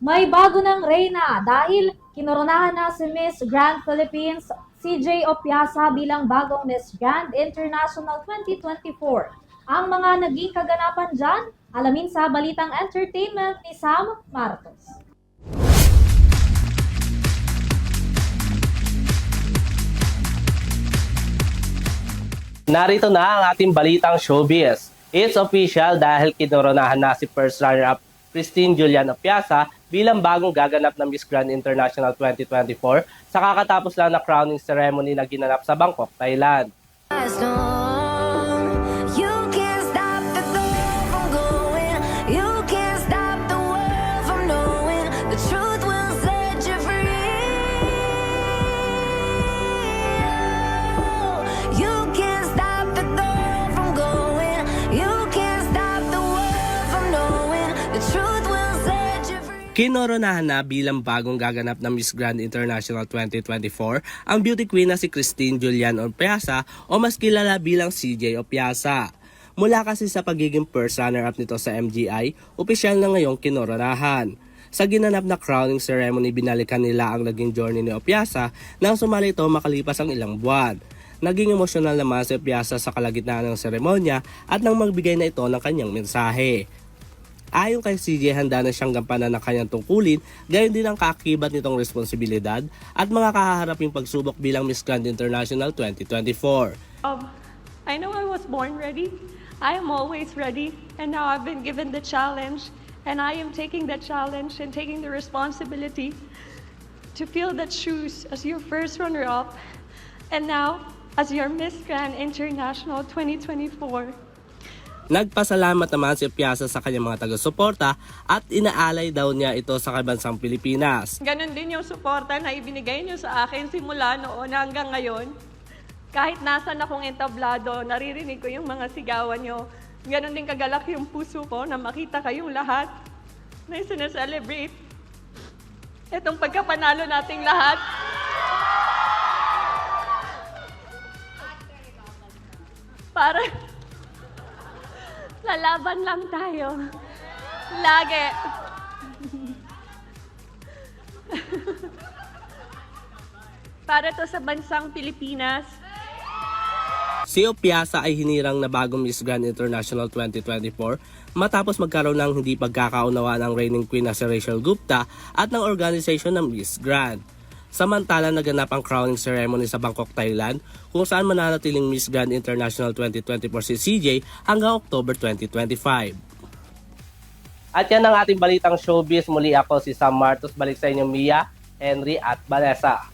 May bago ng reyna dahil kinoronahan na si Miss Grand Philippines CJ Opiasa bilang bagong Miss Grand International 2024. Ang mga naging kaganapan dyan, alamin sa Balitang Entertainment ni Sam Marcos. Narito na ang ating balitang showbiz. It's official dahil kinoronahan na si first runner-up Christine Julian Opiasa bilang bagong gaganap na Miss Grand International 2024 sa kakatapos lang na crowning ceremony na ginanap sa Bangkok, Thailand. Kinoronahan na bilang bagong gaganap na Miss Grand International 2024 ang beauty queen na si Christine Julian Opiasa o mas kilala bilang CJ Opiasa. Mula kasi sa pagiging first runner-up nito sa MGI, opisyal na ngayong kinoronahan. Sa ginanap na crowning ceremony, binalikan nila ang naging journey ni Opiasa nang sumali ito makalipas ang ilang buwan. Naging emosyonal naman si Opiasa sa kalagitnaan ng seremonya at nang magbigay na ito ng kanyang mensahe. Ayon kay CJ, handa na siyang gampanan ng kanyang tungkulin, gayon din ang kaakibat nitong responsibilidad at mga kahaharaping pagsubok bilang Miss Grand International 2024. I know I was born ready. I am always ready. And now I've been given the challenge. And I am taking that challenge and taking the responsibility to fill that shoes as your first runner-up. And now, as your Miss Grand International 2024. Nagpasalamat naman si Opiasa sa kanyang mga taga-suporta at inaalay daw niya ito sa kabansang Pilipinas. Ganon din yung suporta na ibinigay niyo sa akin simula noon hanggang ngayon. Kahit nasan akong entablado, naririnig ko yung mga sigawan niyo. Ganon din kagalak yung puso ko na makita kayong lahat na sineselebrate itong pagkapanalo nating lahat. Para lalaban lang tayo. Lagi. Para to sa bansang Pilipinas. Si Opiasa ay hinirang na bagong Miss Grand International 2024 matapos magkaroon ng hindi pagkakaunawaan ng reigning queen na si Rachel Gupta at ng organization ng Miss Grand. Samantala, naganap ang crowning ceremony sa Bangkok, Thailand, kung saan mananatiling Miss Grand International 2024 si CJ hanggang October 2025. At yan ang ating balitang showbiz. Muli ako si Sam Marcos. Balik sa inyo Mia, Henry at Vanessa.